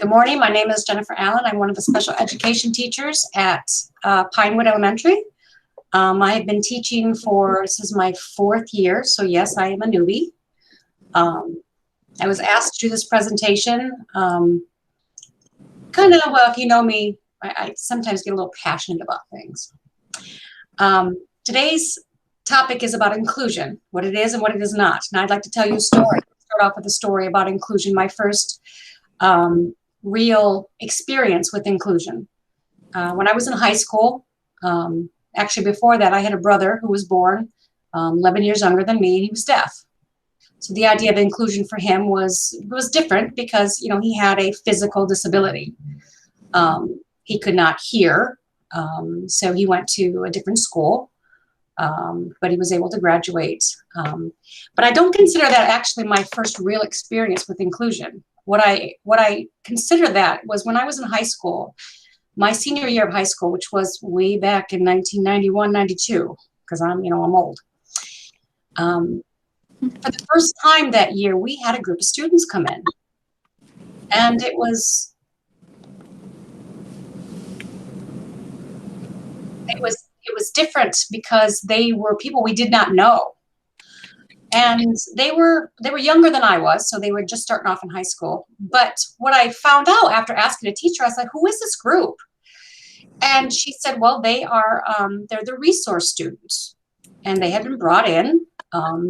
Good morning. My name is Jennifer Allen. I'm one of the special education teachers at Pinewood Elementary. I have been teaching this is my 4th year, so yes, I am a newbie. I was asked to do this presentation. Well, if you know me, I sometimes get a little passionate about things. Today's topic is about inclusion, what it is and what it is not. And I'd like to tell you a story. Start off with a story about inclusion, my first real experience with inclusion. When I was in high school, actually before that, I had a brother who was born 11 years younger than me, and he was deaf. So the idea of inclusion for him was different because, he had a physical disability. He could not hear, so he went to a different school, but he was able to graduate. But I don't consider that actually my first real experience with inclusion. What I consider that was when I was in high school, my senior year of high school, which was way back in 1991, 92, because I'm old. For the first time that year, we had a group of students come in, and it was different because they were people we did not know. And they were younger than I was, so they were just starting off in high school. But what I found out after asking a teacher, I was like, who is this group? And she said, well, they're the resource students. And they had been brought in.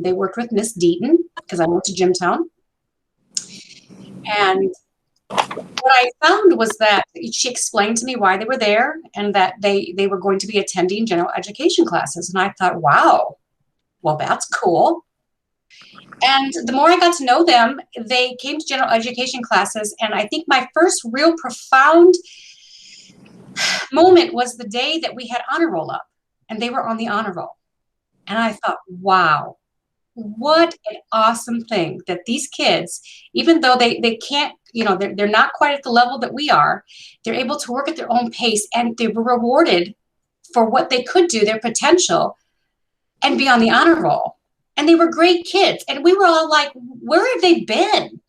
They worked with Miss Deaton, because I went to Jimtown. And what I found was that she explained to me why they were there and that they were going to be attending general education classes. And I thought, wow, well, that's cool. And the more I got to know them, they came to general education classes. And I think my first real profound moment was the day that we had honor roll up, and they were on the honor roll. And I thought, wow, what an awesome thing that these kids, even though they can't, they're not quite at the level that we are, they're able to work at their own pace, and they were rewarded for what they could do, their potential, and be on the honor roll. And they were great kids. And we were all like, where have they been?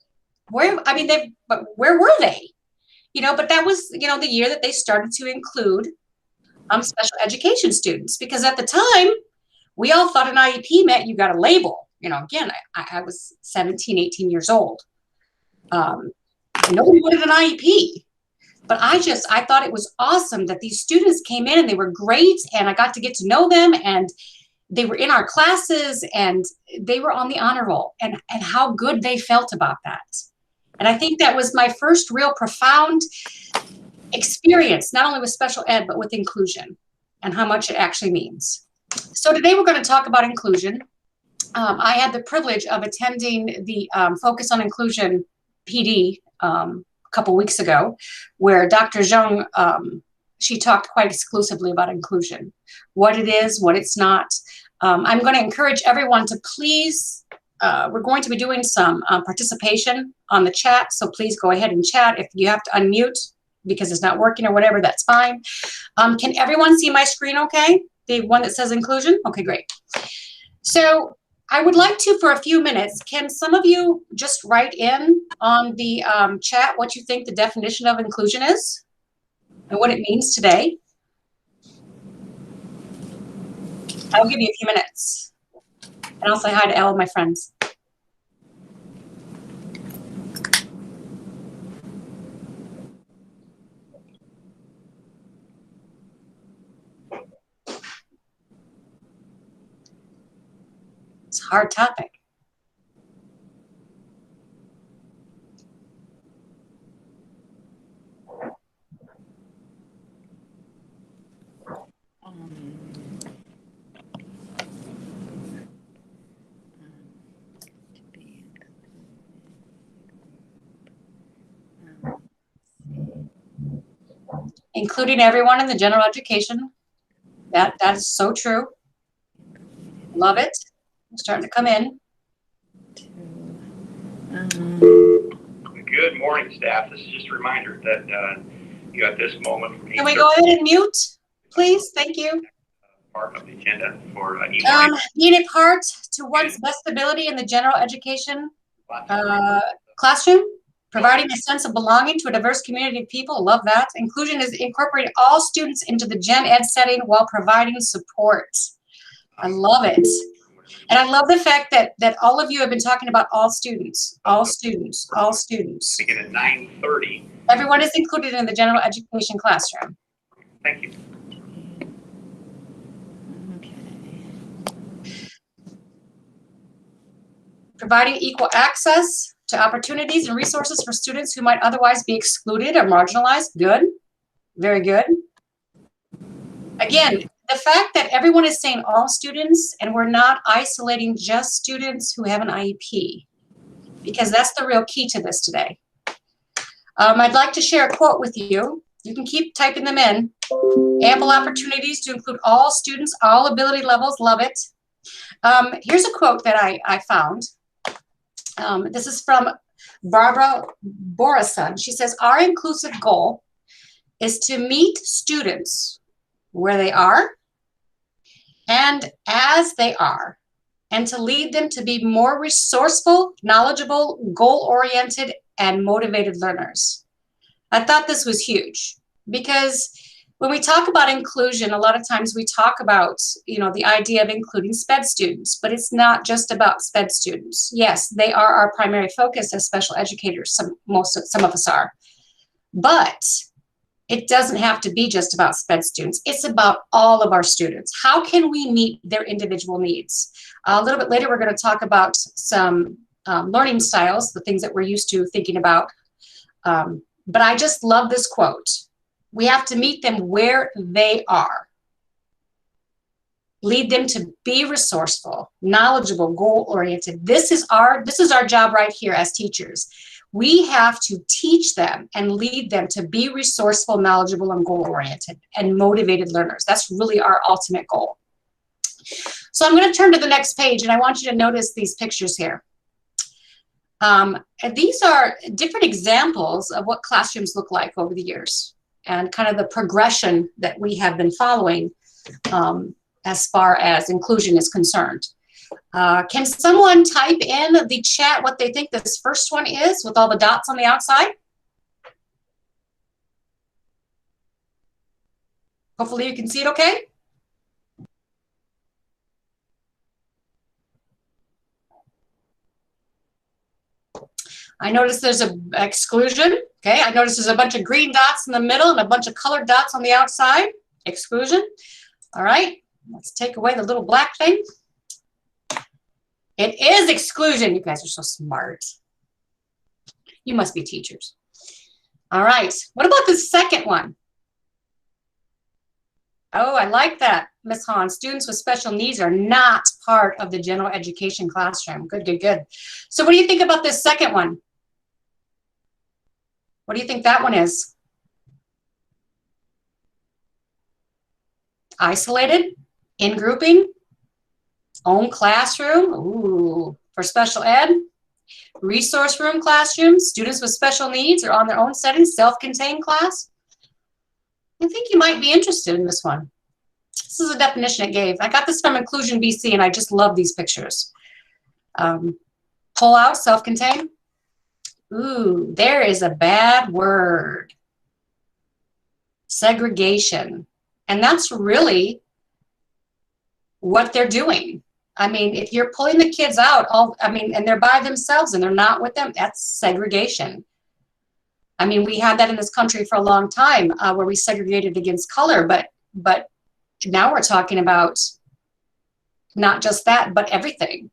Where were they? But that was, the year that they started to include special education students, because at the time, we all thought an IEP meant you got a label. Again, I was 17, 18 years old. Nobody wanted an IEP. But I thought it was awesome that these students came in and they were great, and I got to get to know them, and they were in our classes, and they were on the honor roll, and how good they felt about that. And I think that was my first real profound experience, not only with special ed, but with inclusion and how much it actually means. So today we're going to talk about inclusion. I had the privilege of attending the Focus on Inclusion PD a couple weeks ago, where Dr. Zhang, she talked quite exclusively about inclusion, what it is, what it's not. I'm going to encourage everyone to please, we're going to be doing some participation on the chat, so please go ahead and chat. If you have to unmute because it's not working or whatever, that's fine. Can everyone see my screen okay? The one that says inclusion? Okay, great. So I would like to, for a few minutes, can some of you just write in on the chat what you think the definition of inclusion is and what it means today? I'll give you a few minutes, and I'll say hi to all of my friends. It's a hard topic. Including everyone in the general education. That is so true. Love it. It's starting to come in. Good morning, staff. This is just a reminder that you got this moment from Can we go ahead and mute, please? Thank you. Part of the agenda for being a part to one's best ability in the general education classroom. Providing a sense of belonging to a diverse community of people. Love that. Inclusion is incorporating all students into the gen ed setting while providing support. I love it. And I love the fact that all of you have been talking about all students, all students, all students. Begin at 9:30. Everyone is included in the general education classroom. Thank you. Providing equal access to opportunities and resources for students who might otherwise be excluded or marginalized. Good. Very good. Again, the fact that everyone is saying all students and we're not isolating just students who have an IEP, because that's the real key to this today. I'd like to share a quote with you. You can keep typing them in. Ample opportunities to include all students, all ability levels. Love it. Here's a quote that I found. This is from Barbara Borison. She says, our inclusive goal is to meet students where they are and as they are, and to lead them to be more resourceful, knowledgeable, goal-oriented, and motivated learners. I thought this was huge because when we talk about inclusion, a lot of times we talk about, the idea of including SPED students, but it's not just about SPED students. Yes, they are our primary focus as special educators, some of us are, but it doesn't have to be just about SPED students. It's about all of our students. How can we meet their individual needs? A little bit later, we're going to talk about some learning styles, the things that we're used to thinking about. But I just love this quote. We have to meet them where they are. Lead them to be resourceful, knowledgeable, goal-oriented. This is our job right here as teachers. We have to teach them and lead them to be resourceful, knowledgeable, and goal-oriented and motivated learners. That's really our ultimate goal. So I'm going to turn to the next page, and I want you to notice these pictures here. These are different examples of what classrooms look like over the years and kind of the progression that we have been following as far as inclusion is concerned. Can someone type in the chat what they think this first one is with all the dots on the outside? Hopefully you can see it okay. I notice there's an exclusion. Okay, I notice there's a bunch of green dots in the middle and a bunch of colored dots on the outside. Exclusion. All right, let's take away the little black thing. It is exclusion. You guys are so smart. You must be teachers. All right, what about the second one? Oh, I like that, Ms. Hahn. Students with special needs are not part of the general education classroom. Good, good, good. So what do you think about this second one? What do you think that one is? Isolated, in grouping, own classroom, ooh, for special ed, resource room classroom, students with special needs are on their own setting, self-contained class. I think you might be interested in this one. This is a definition it gave. I got this from Inclusion BC, and I just love these pictures. Pull out, self-contained. Ooh, there is a bad word. Segregation. And that's really what they're doing. I mean, if you're pulling the kids out, and they're by themselves and they're not with them, that's segregation. I mean, we had that in this country for a long time where we segregated against color, but now we're talking about not just that, but everything.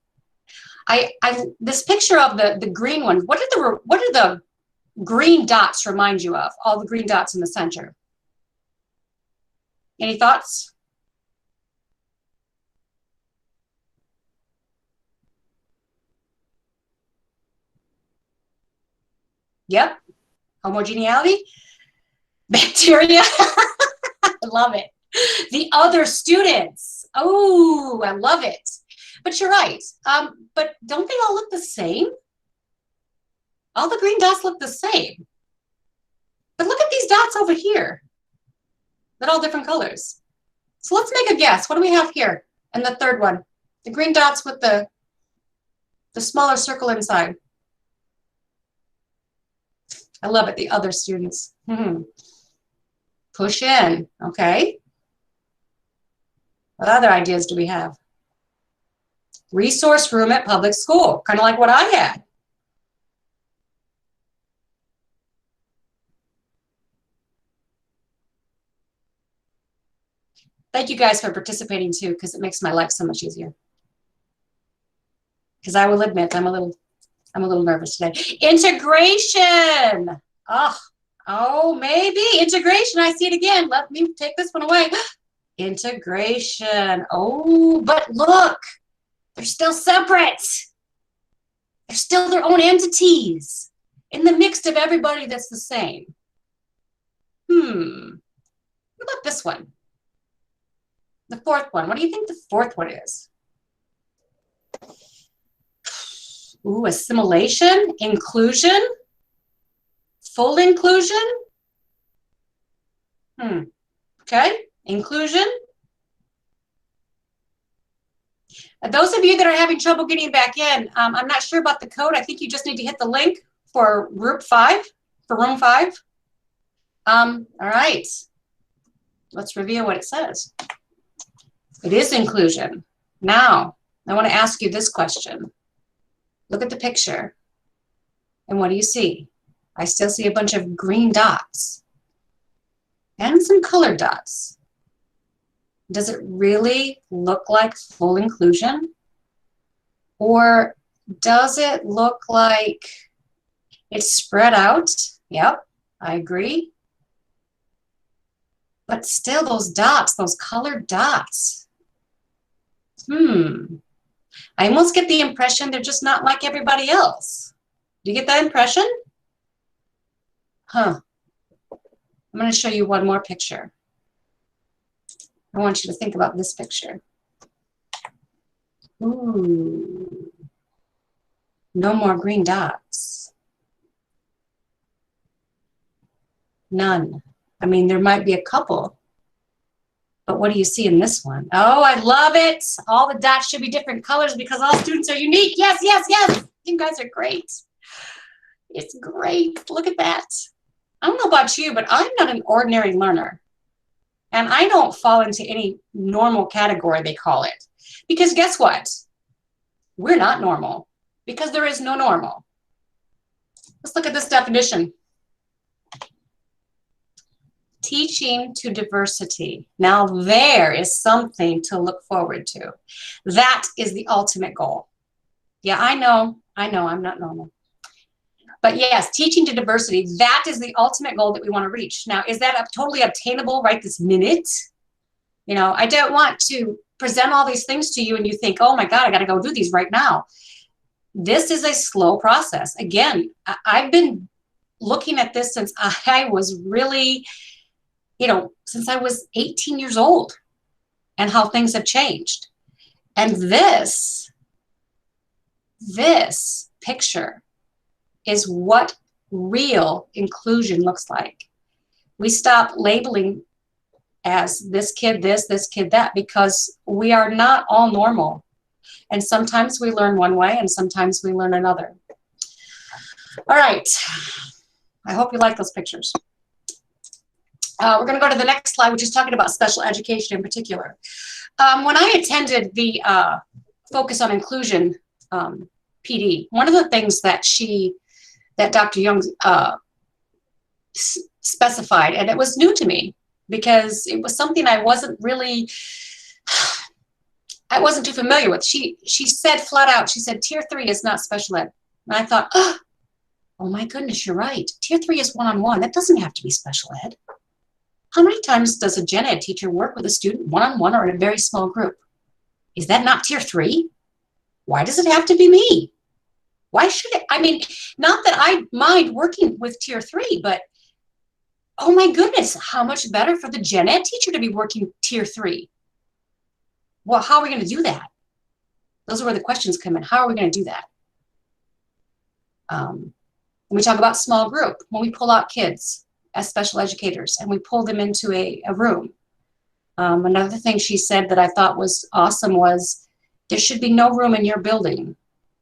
This picture of the green one, what do the green dots remind you of? All the green dots in the center. Any thoughts? Yep. Homogeneity. Bacteria. I love it. The other students. Oh, I love it. But you're right. But don't they all look the same? All the green dots look the same. But look at these dots over here. They're all different colors. So let's make a guess. What do we have here? And the third one. The green dots with the smaller circle inside. I love it. The other students. Push in. Okay. What other ideas do we have? Resource room at public school. Kind of like what I had. Thank you guys for participating too, because it makes my life so much easier. Because I will admit, I'm a little nervous today. Integration. Oh, maybe integration. I see it again. Let me take this one away. Integration. Oh, but look, they're still separate. They're still their own entities in the mix of everybody that's the same. What about this one? The fourth one. What do you think the fourth one is? Ooh, assimilation, inclusion, full inclusion. Okay, inclusion. Those of you that are having trouble getting back in, I'm not sure about the code. I think you just need to hit the link for group 5, for room 5. All right, let's review what it says. It is inclusion. Now, I want to ask you this question. Look at the picture. And what do you see? I still see a bunch of green dots and some colored dots. Does it really look like full inclusion? Or does it look like it's spread out? Yep, I agree. But still, those dots, those colored dots. I almost get the impression they're just not like everybody else. Do you get that impression? I'm going to show you one more picture. I want you to think about this picture. Ooh. No more green dots. None. I mean, there might be a couple. But what do you see in this one? Oh, I love it. All the dots should be different colors because all students are unique. Yes, yes, yes. You guys are great. It's great. Look at that. I don't know about you, but I'm not an ordinary learner. And I don't fall into any normal category, they call it. Because guess what? We're not normal because there is no normal. Let's look at this definition. Teaching to diversity. Now there is something to look forward to. That is the ultimate goal. Yeah, I know, I'm not normal. But yes, teaching to diversity, that is the ultimate goal that we want to reach. Now, is that totally obtainable right this minute? You know, I don't want to present all these things to you and you think, oh my God, I got to go do these right now. This is a slow process. Again, I've been looking at this since I was really, since I was 18 years old and how things have changed. And this picture is what real inclusion looks like. We stop labeling as this kid this kid that, because we are not all normal. And sometimes we learn one way and sometimes we learn another. All right. I hope you like those pictures. We're going to go to the next slide, which is talking about special education in particular. When I attended the Focus on Inclusion PD, one of the things that Dr. Young specified, and it was new to me because it was something I wasn't too familiar with. She said flat out, she said, Tier 3 is not special ed. And I thought, oh my goodness, you're right. Tier 3 is one-on-one. That doesn't have to be special ed. How many times does a gen ed teacher work with a student one-on-one or in a very small group? Is that not Tier 3? Why does it have to be me? Why should it? I mean, not that I mind working with Tier 3, but oh my goodness, how much better for the gen ed teacher to be working Tier 3? Well, how are we going to do that? Those are where the questions come in. How are we going to do that? When we talk about small group, when we pull out kids as special educators and we pull them into a room. Another thing she said that I thought was awesome was there should be no room in your building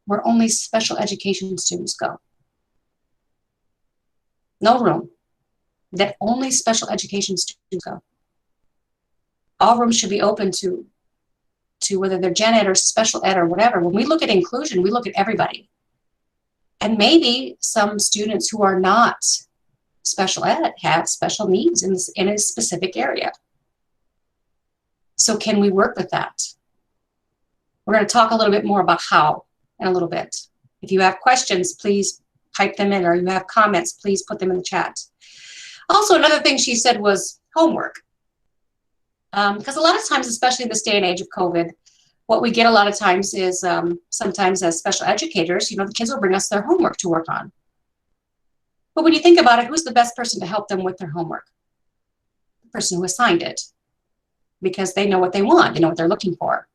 where only special education students go. no room that only special education students go. All rooms should be open to whether they're gen ed or special ed or whatever. When we look at inclusion, we look at everybody. And maybe some students who are not special ed have special needs in a specific area. So can we work with that? We're going to talk a little bit more about how in a little bit. If you have questions, please type them in, or you have comments, please put them in the chat. Also, another thing she said was homework. Because a lot of times, especially in this day and age of COVID, what we get a lot of times is sometimes as special educators, the kids will bring us their homework to work on. But when you think about it, who's the best person to help them with their homework? The person who assigned it, because they know what they want, they know what they're looking for.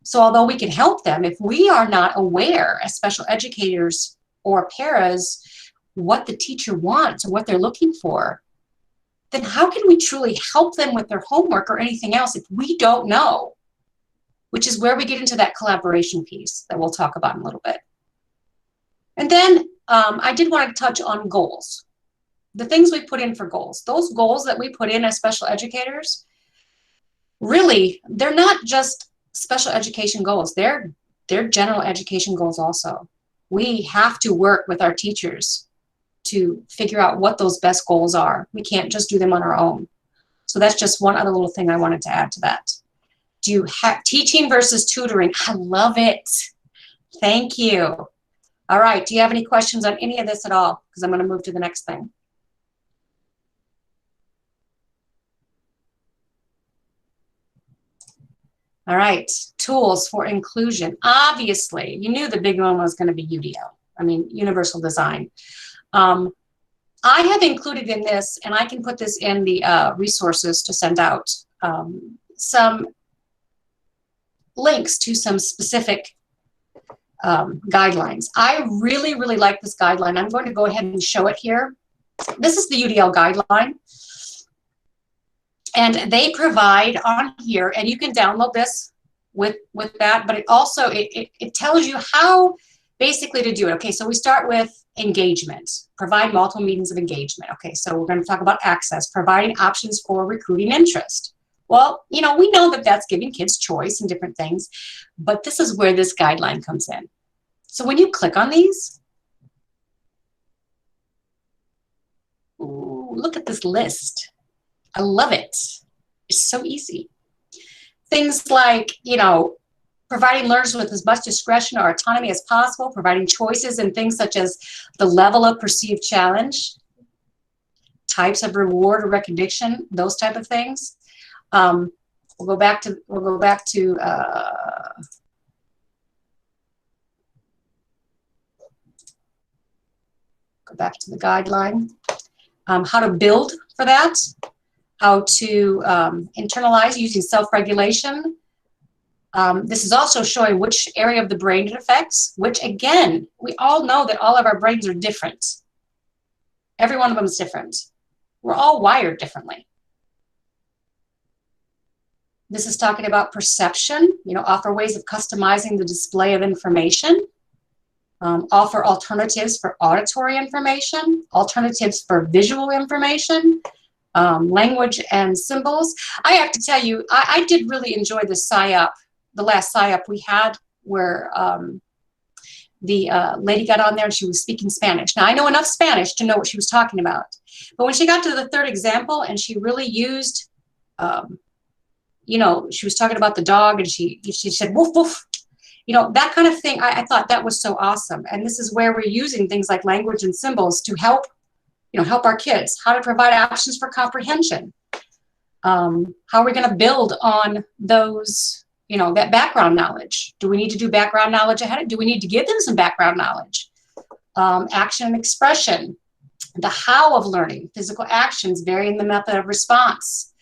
So although we can help them, if we are not aware as special educators or paras what the teacher wants or what they're looking for, then how can we truly help them with their homework or anything else if we don't know? Which is where we get into that collaboration piece that we'll talk about in a little bit. And then I did want to touch on goals. The things we put in for goals. Those goals that we put in as special educators, really, they're not just special education goals. They're general education goals also. We have to work with our teachers to figure out what those best goals are. We can't just do them on our own. So that's just one other little thing I wanted to add to that. Do you have teaching versus tutoring? I love it. Thank you. All right, do you have any questions on any of this at all? Because I'm going to move to the next thing. All right, tools for inclusion. Obviously, you knew the big one was going to be UDL. I mean, universal design. I have included in this, and I can put this in the resources to send out, some links to some specific guidelines. I really, really like this guideline. I'm going to go ahead and show it here. This is the UDL guideline. And they provide on here, and you can download this with that, but it also, it tells you how basically to do it. Okay, so we start with engagement, provide multiple means of engagement. Okay, so we're going to talk about access, providing options for recruiting interest. Well, we know that that's giving kids choice and different things, but this is where this guideline comes in. So when you click on these, ooh, look at this list. I love it. It's so easy. Things like, providing learners with as much discretion or autonomy as possible, providing choices in things such as the level of perceived challenge, types of reward or recognition, those type of things. We'll go back to the guideline. How to build for that. How to internalize using self-regulation. This is also showing which area of the brain it affects, which again, we all know that all of our brains are different. Every one of them is different. We're all wired differently. This is talking about perception, offer ways of customizing the display of information, offer alternatives for auditory information, alternatives for visual information, language and symbols. I have to tell you, I did really enjoy the PSYOP, the last PSYOP we had, where the lady got on there and she was speaking Spanish. Now, I know enough Spanish to know what she was talking about. But when she got to the third example and she really used, she was talking about the dog and she said, woof, woof. That kind of thing, I thought that was so awesome. And this is where we're using things like language and symbols to help help our kids, how to provide options for comprehension. How are we going to build on those, that background knowledge? Do we need to do background knowledge ahead? Do we need to give them some background knowledge? Action and expression, the how of learning, physical actions, varying the method of response.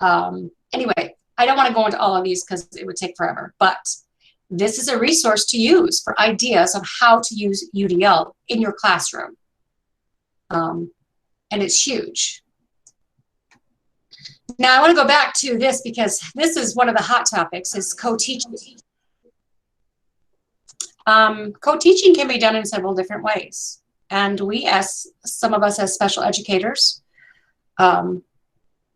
Anyway, I don't want to go into all of these because it would take forever, but this is a resource to use for ideas on how to use UDL in your classroom. And it's huge. Now I want to go back to this because this is one of the hot topics, is co-teaching. Co-teaching can be done in several different ways. And we, as some of us as special educators,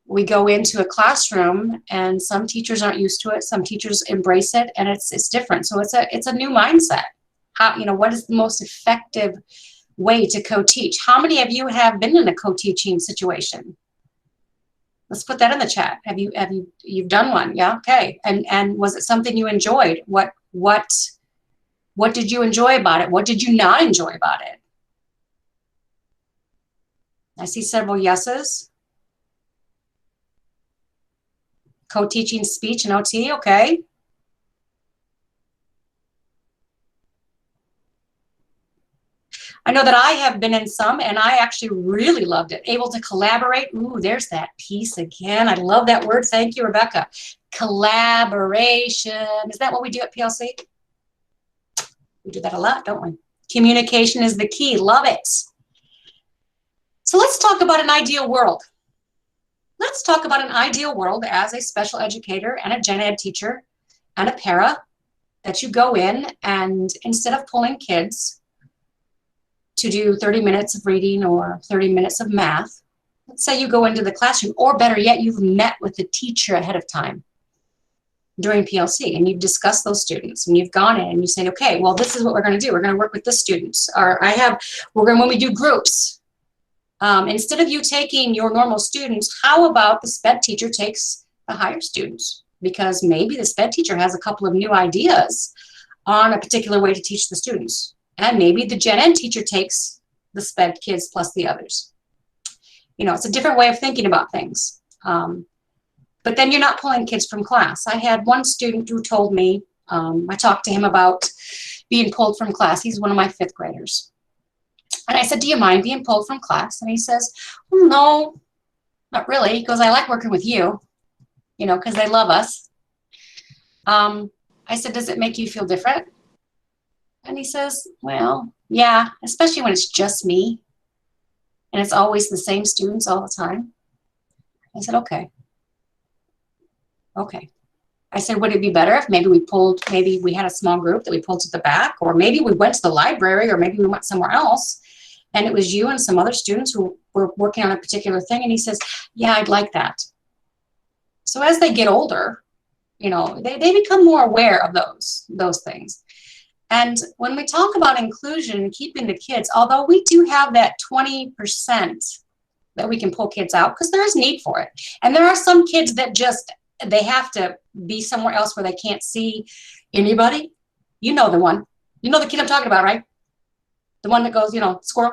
we go into a classroom, and some teachers aren't used to it. Some teachers embrace it, and it's different. So it's a new mindset. How, what is the most effective way to co-teach? How many of you have been in a co-teaching situation? Let's put that in the chat. You've done one? Yeah. Okay. And was it something you enjoyed? What did you enjoy about it? What did you not enjoy about it? I see several yeses. Co-teaching speech and OT. Okay. I know that I have been in some, and I actually really loved it. Able to collaborate. Ooh, there's that piece again. I love that word. Thank you, Rebecca. Collaboration. Is that what we do at PLC? We do that a lot, don't we? Communication is the key. Love it. So let's talk about an ideal world. Let's talk about an ideal world as a special educator and a gen ed teacher and a para, that you go in and instead of pulling kids to do 30 minutes of reading or 30 minutes of math, let's say you go into the classroom, or better yet, you've met with the teacher ahead of time during PLC, and you've discussed those students, and you've gone in and you say, okay, well, this is what we're going to do. We're going to work with the students. Or when we do groups, instead of you taking your normal students, how about the SPED teacher takes the higher students? Because maybe the SPED teacher has a couple of new ideas on a particular way to teach the students. And maybe the gen ed teacher takes the SPED kids plus the others. It's a different way of thinking about things. But then you're not pulling kids from class. I had one student who told me, I talked to him about being pulled from class. He's one of my 5th graders. And I said, do you mind being pulled from class? And he says, well, no, not really. He goes, I like working with you, because they love us. I said, does it make you feel different? And he says, well, yeah, especially when it's just me and it's always the same students all the time. I said, okay. I said, would it be better if maybe we had a small group that we pulled to the back, or maybe we went to the library, or maybe we went somewhere else and it was you and some other students who were working on a particular thing? And he says, yeah, I'd like that. So as they get older, they become more aware of those things. And when we talk about inclusion and keeping the kids, although we do have that 20% that we can pull kids out, because there is need for it. And there are some kids that they have to be somewhere else where they can't see anybody. You know the one. You know the kid I'm talking about, right? The one that goes, squirrel.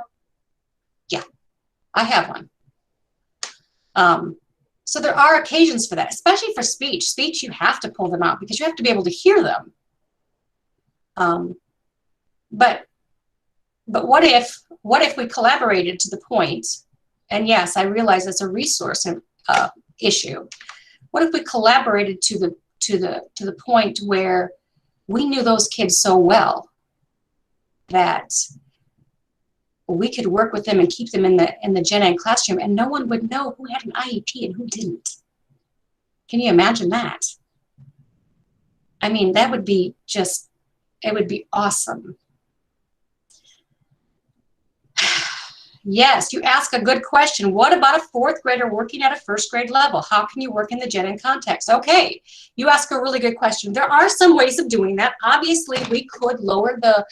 Yeah, I have one. So there are occasions for that, especially for speech. Speech, you have to pull them out because you have to be able to hear them. But what if we collaborated to the point, and yes, I realize it's a resource issue. What if we collaborated to the point where we knew those kids so well that we could work with them and keep them in the gen ed classroom, and no one would know who had an IEP and who didn't? Can you imagine that? I mean, that would be it would be awesome. Yes, you ask a good question. What about a 4th grader working at a 1st grade level? How can you work in the gen ed context? Okay, you ask a really good question. There are some ways of doing that. Obviously, we could lower the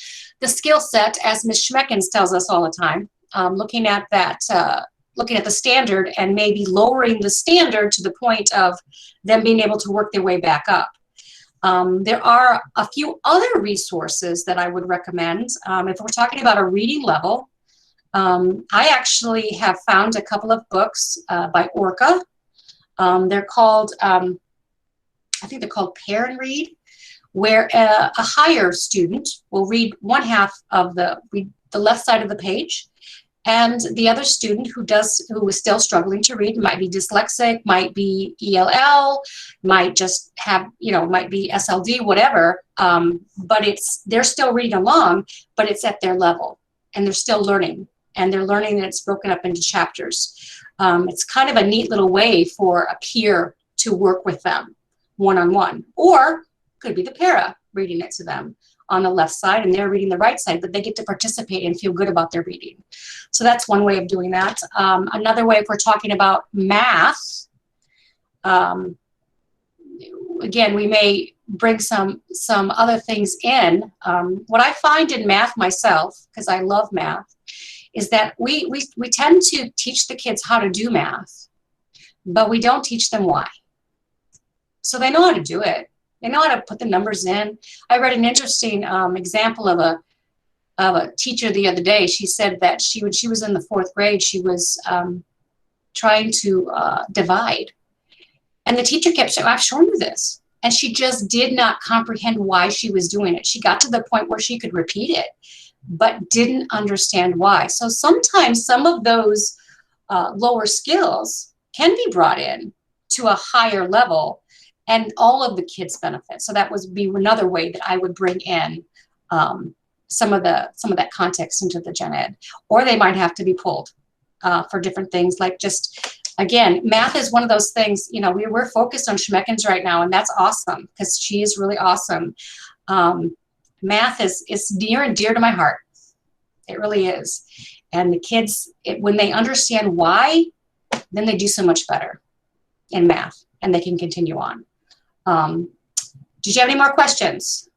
skill set, as Ms. Schmeckens tells us all the time, looking at the standard and maybe lowering the standard to the point of them being able to work their way back up. There are a few other resources that I would recommend. If we're talking about a reading level, I actually have found a couple of books by Orca. They're called, I think they're called Pair and Read, where a higher student will read one half of the left side of the page, and the other student who is still struggling to read, might be dyslexic, might be ELL, might just have, might be SLD, whatever, but they're still reading along, but it's at their level, and they're still learning. And they're learning that it's broken up into chapters. It's kind of a neat little way for a peer to work with them one-on-one, or could be the para reading it to them, on the left side and they're reading the right side, but they get to participate and feel good about their reading. So that's one way of doing that. Another way, if we're talking about math, again, we may bring some other things in. What I find in math myself, because I love math, is that we tend to teach the kids how to do math, but we don't teach them why. So they know how to do it. They know how to put the numbers in. I read an interesting example of a teacher the other day. She said that when she was in the 4th grade, she was trying to divide. And the teacher kept saying, I've shown you this. And she just did not comprehend why she was doing it. She got to the point where she could repeat it, but didn't understand why. So sometimes some of those lower skills can be brought in to a higher level and all of the kids benefit. So that would be another way that I would bring in some of that context into the gen ed, or they might have to be pulled for different things, like just, again, math is one of those things, you know, we're focused on Schmeckens right now, and that's awesome because she is really awesome. Math is near and dear to my heart. It really is. And the kids, when they understand why, then they do so much better in math and they can continue on. Did you have any more questions?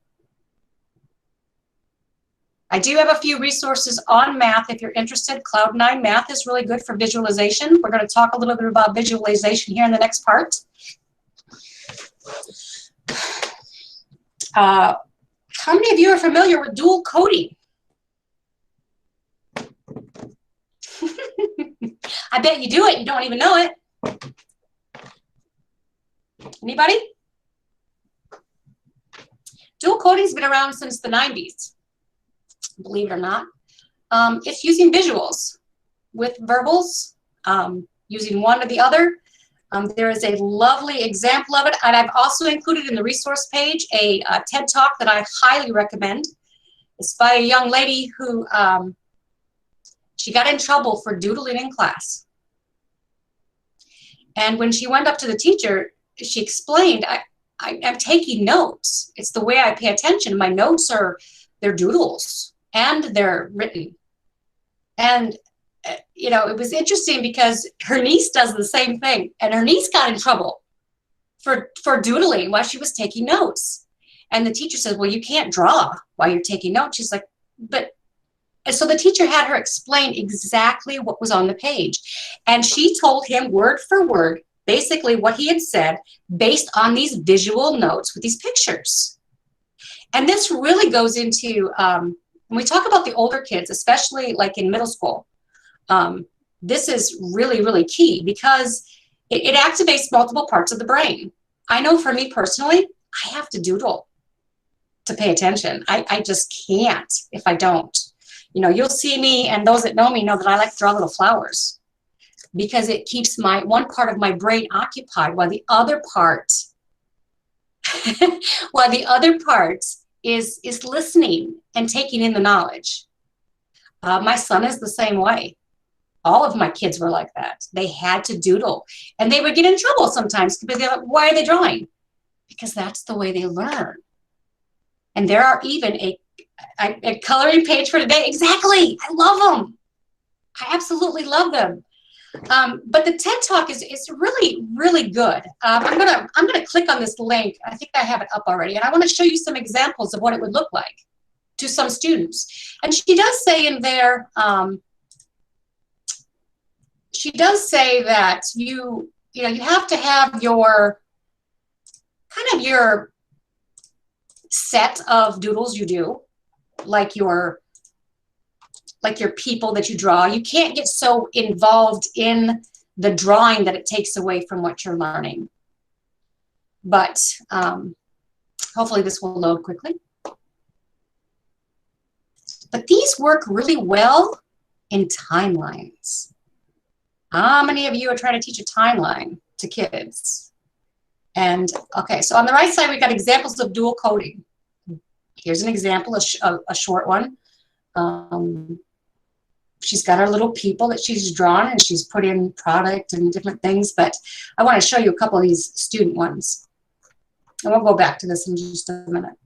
I do have a few resources on math if you're interested. Cloud9 Math is really good for visualization. We're going to talk a little bit about visualization here in the next part. How many of you are familiar with dual coding? I bet you do it. You don't even know it. Anybody? Dual coding's been around since the 90s. Believe it or not. It's using visuals with verbals, using one or the other. There is a lovely example of it, and I've also included in the resource page a TED Talk that I highly recommend. It's by a young lady who, she got in trouble for doodling in class. And when she went up to the teacher, she explained, I'm taking notes. It's the way I pay attention. My notes they're doodles and they're written. And, you know, it was interesting because her niece does the same thing. And her niece got in trouble for doodling while she was taking notes. And the teacher says, well, you can't draw while you're taking notes. She's like, but, and so the teacher had her explain exactly what was on the page. And she told him word for word, basically what he had said based on these visual notes with these pictures. And this really goes into, when we talk about the older kids, especially like in middle school, this is really, really key because it activates multiple parts of the brain. I know for me personally, I have to doodle to pay attention. I just can't if I don't. You know, you'll see me, and those that know me know that I like to draw little flowers because it keeps one part of my brain occupied while the other part, is listening and taking in the knowledge. My son is the same way. All of my kids were like that. They had to doodle, and they would get in trouble sometimes because they're like, why are they drawing? Because that's the way they learn. And there are even a coloring page for today. Exactly. I love them. I absolutely love them. But the TED Talk is really, really good. I'm gonna click on this link. I think I have it up already, and I want to show you some examples of what it would look like to some students. And she does say in there, she does say that you have to have your set of doodles you do, like your people that you draw. You can't get so involved in the drawing that it takes away from what you're learning. But hopefully this will load quickly. But these work really well in timelines. How many of you are trying to teach a timeline to kids? And okay, so on the right side, we've got examples of dual coding. Here's an example, a short one. She's got her little people that she's drawn, and she's put in product and different things, but I want to show you a couple of these student ones. And we'll go back to this in just a minute.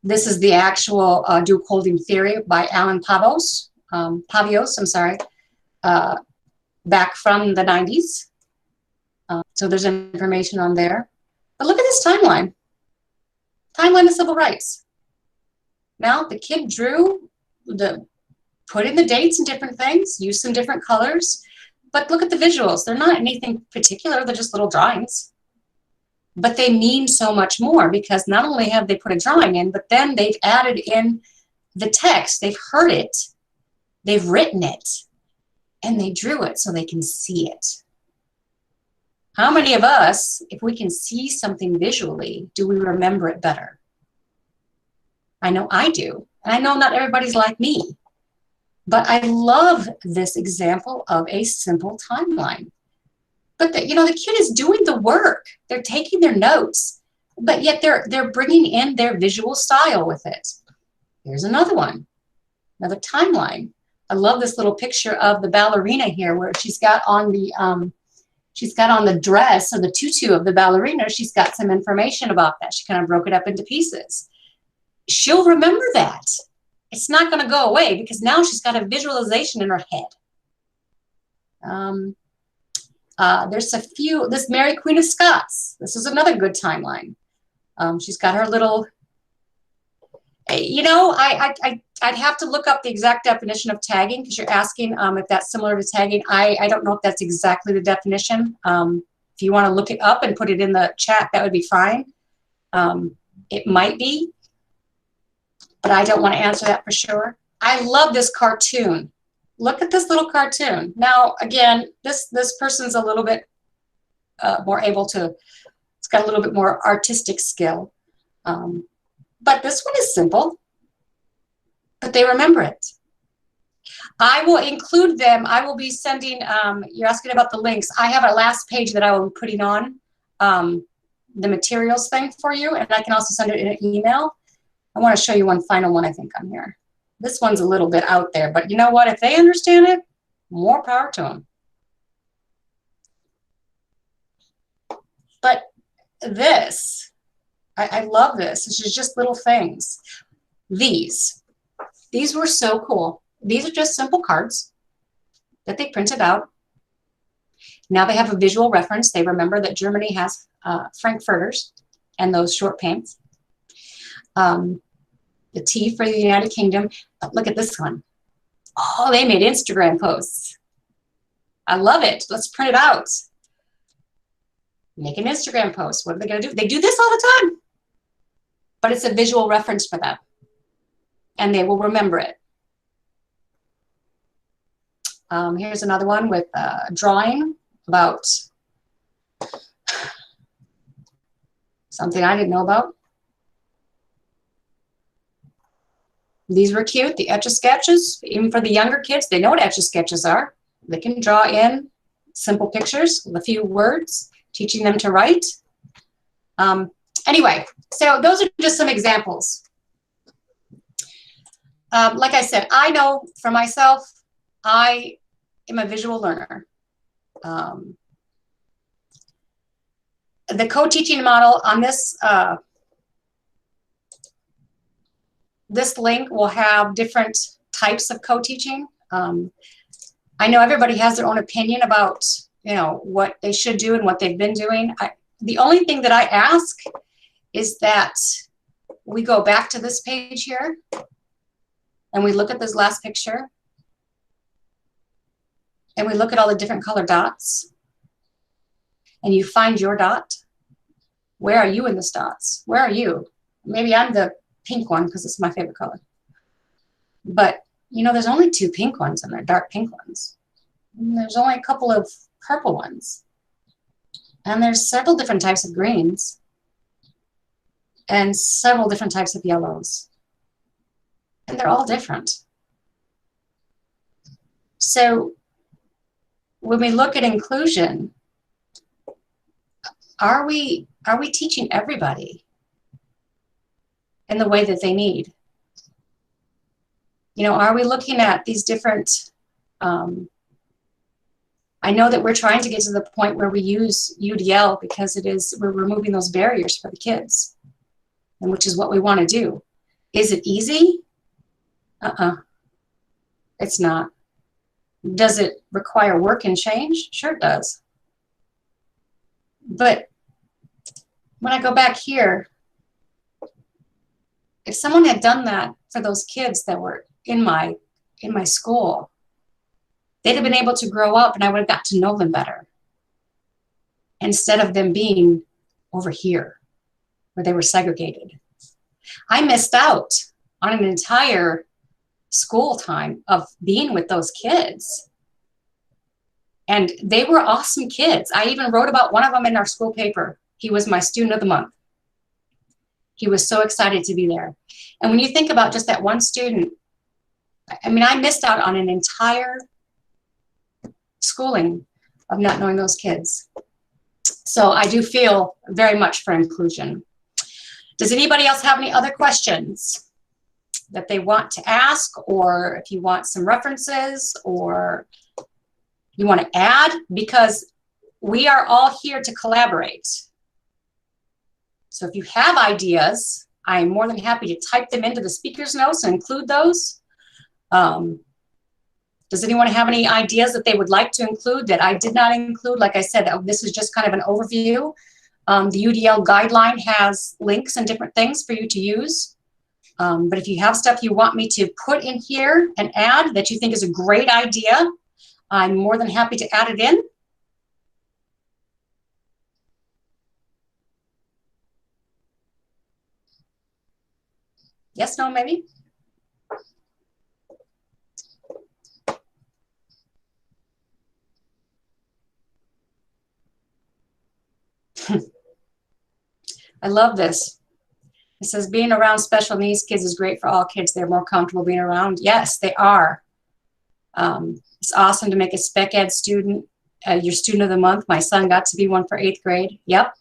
This is the actual dual holding theory by Alan Pavios, I'm sorry, back from the 90s. So there's information on there. But look at this timeline. Timeline of civil rights. Now the kid put in the dates and different things, used some different colors, but look at the visuals. They're not anything particular, they're just little drawings. But they mean so much more because not only have they put a drawing in, but then they've added in the text. They've heard it, they've written it, and they drew it so they can see it. How many of us, if we can see something visually, do we remember it better? I know I do. And I know not everybody's like me. But I love this example of a simple timeline. But the kid is doing the work. They're taking their notes, but yet they're bringing in their visual style with it. Here's another one, another timeline. I love this little picture of the ballerina here, where she's got on the dress or the tutu of the ballerina. She's got some information about that. She kind of broke it up into pieces. She'll remember that. It's not going to go away because now she's got a visualization in her head. There's a few, this Mary Queen of Scots. This is another good timeline. She's got her little, I'd have to look up the exact definition of tagging because you're asking if that's similar to tagging. I don't know if that's exactly the definition. If you want to look it up and put it in the chat, that would be fine. It might be, but I don't want to answer that for sure. I love this cartoon. Look at this little cartoon. Now, again, this person's a little bit more able to, it's got a little bit more artistic skill. But this one is simple, but they remember it. I will include them. I will be sending, you're asking about the links. I have a last page that I will be putting on the materials thing for you, and I can also send it in an email. I want to show you one final one I think on here. This one's a little bit out there, but you know what? If they understand it, more power to them. But this, I love this. This is just little things. These were so cool. These are just simple cards that they printed out. Now they have a visual reference. They remember that Germany has Frankfurters and those short pants. The T for the United Kingdom. But look at this one. Oh, they made Instagram posts. I love it. Let's print it out. Make an Instagram post. What are they going to do? They do this all the time. But it's a visual reference for them. And they will remember it. Here's another one with a drawing about something I didn't know about. These were cute, the Etch-a-Sketches. Even for the younger kids, they know what Etch-a-Sketches are. They can draw in simple pictures with a few words, teaching them to write. Anyway, so those are just some examples. Like I said, I know for myself, I am a visual learner. The co-teaching model on this this link will have different types of co-teaching. I know everybody has their own opinion about, what they should do and what they've been doing. The only thing that I ask is that we go back to this page here and we look at this last picture and we look at all the different color dots and you find your dot. Where are you in this dots? Where are you? Maybe I'm the pink one because it's my favorite color. But, there's only 2 pink ones and they're dark pink ones. And there's only a couple of purple ones. And there's several different types of greens and several different types of yellows. And they're all different. So when we look at inclusion, are we teaching everybody in the way that they need? Are we looking at these different, I know that we're trying to get to the point where we use UDL because we're removing those barriers for the kids, and which is what we want to do. Is it easy? It's not. Does it require work and change? Sure it does. But when I go back here, if someone had done that for those kids that were in my school, they'd have been able to grow up and I would have got to know them better. Instead of them being over here where they were segregated. I missed out on an entire school time of being with those kids. And they were awesome kids. I even wrote about one of them in our school paper. He was my student of the month. He was so excited to be there. And when you think about just that one student, I mean, I missed out on an entire schooling of not knowing those kids. So I do feel very much for inclusion. Does anybody else have any other questions that they want to ask, or if you want some references or you want to add? Because we are all here to collaborate. So if you have ideas, I'm more than happy to type them into the speaker's notes and include those. Does anyone have any ideas that they would like to include that I did not include? Like I said, this is just kind of an overview. The UDL guideline has links and different things for you to use. But if you have stuff you want me to put in here and add that you think is a great idea, I'm more than happy to add it in. Yes, no, maybe? I love this. It says being around special needs kids is great for all kids. They're more comfortable being around. Yes, they are. It's awesome to make a spec ed student your student of the month. My son got to be one for 8th grade. Yep.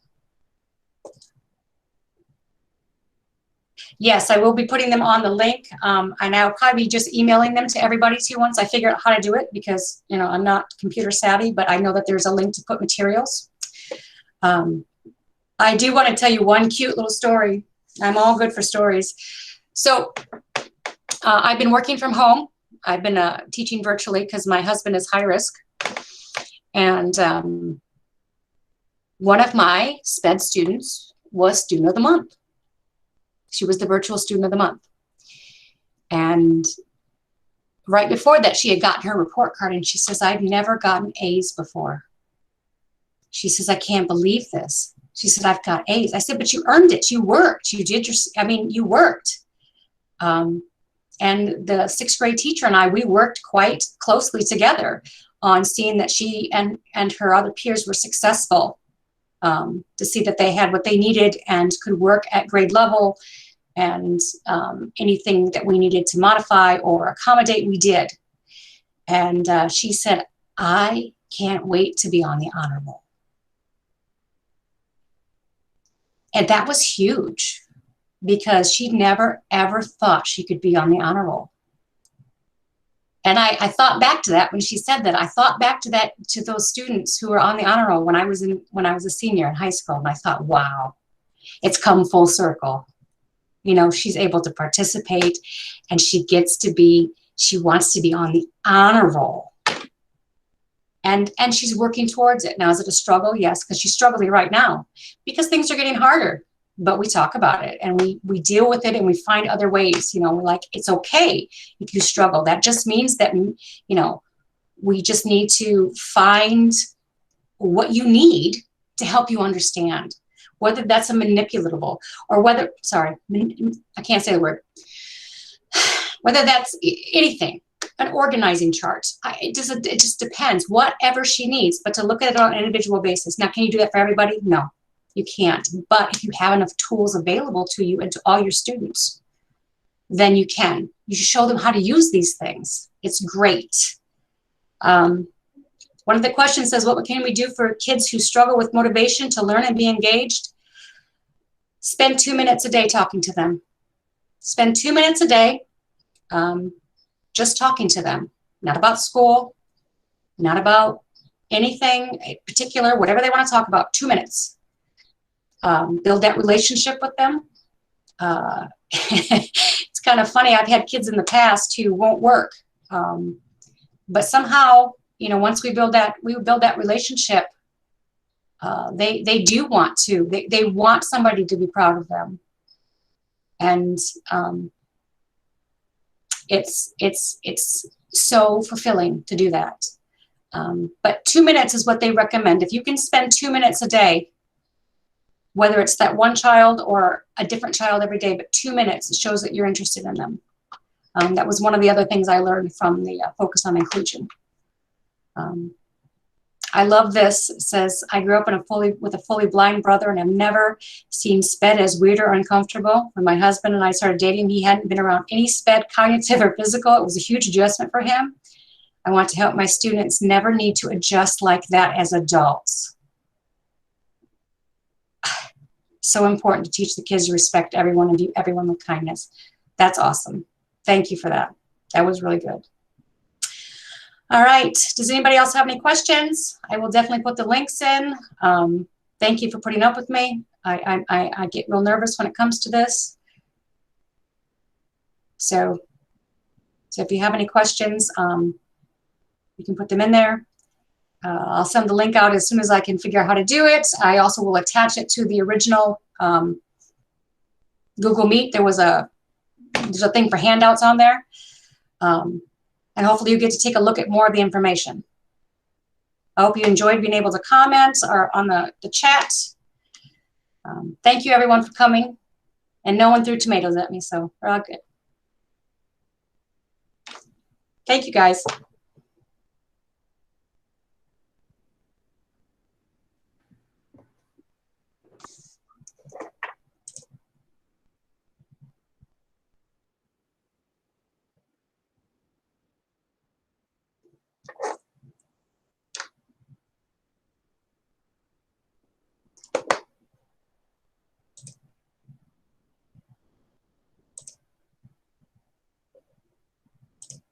Yes, I will be putting them on the link. And I'll probably be just emailing them to everybody too once I figure out how to do it, because I'm not computer savvy, but I know that there's a link to put materials. I do want to tell you one cute little story. I'm all good for stories. So I've been working from home. I've been teaching virtually because my husband is high risk. And one of my SPED students was student of the month. She was the virtual student of the month. And right before that, she had gotten her report card and she says, I've never gotten A's before. She says, I can't believe this. She said, I've got A's. I said, but you earned it. You worked. You did you worked. And the 6th grade teacher and I, we worked quite closely together on seeing that she and her other peers were successful, to see that they had what they needed and could work at grade level, and anything that we needed to modify or accommodate, we did. And she said, I can't wait to be on the honor roll. And that was huge, because she never, ever thought she could be on the honor roll. And I thought back to that when she said that. I thought back to that, to those students who were on the honor roll when I was a senior in high school. And I thought, wow, it's come full circle. She's able to participate, and she wants to be on the honor roll. And she's working towards it. Now, is it a struggle? Yes, because she's struggling right now because things are getting harder. But we talk about it and we deal with it, and we find other ways. We're like, it's okay if you struggle. That just means that, we just need to find what you need to help you understand, whether that's a manipulatable or whether, sorry, I can't say the word, whether that's anything, an organizing chart. It just depends, whatever she needs, but to look at it on an individual basis. Now, can you do that for everybody? No. You can't. But if you have enough tools available to you and to all your students, then you can. You show them how to use these things. It's great. One of the questions says, what can we do for kids who struggle with motivation to learn and be engaged? Spend 2 minutes a day talking to them. Spend 2 minutes a day just talking to them. Not about school, not about anything particular, whatever they want to talk about. 2 minutes. Build that relationship with them, It's kind of funny. I've had kids in the past who won't work. But somehow, you know, once we build that relationship, they do want to. They want somebody to be proud of them, and it's so fulfilling to do that. But 2 minutes is what they recommend. If you can spend 2 minutes a day, whether it's that one child or a different child every day, but 2 minutes, it shows that you're interested in them. That was one of the other things I learned from the Focus on Inclusion. I love this. It says, I grew up with a fully blind brother and have never seen SPED as weird or uncomfortable. When my husband and I started dating, he hadn't been around any SPED, cognitive or physical. It was a huge adjustment for him. I want to help my students never need to adjust like that as adults. So important to teach the kids to respect everyone and view everyone with kindness. That's awesome. Thank you for that. That was really good. All right. Does anybody else have any questions? I will definitely put the links in. Thank you for putting up with me. I get real nervous when it comes to this. So if you have any questions, you can put them in there. I'll send the link out as soon as I can figure out how to do it. I also will attach it to the original Google Meet. There's a thing for handouts on there. And hopefully you get to take a look at more of the information. I hope you enjoyed being able to comment or on the chat. Thank you everyone for coming. And no one threw tomatoes at me, so we're all good. Thank you guys.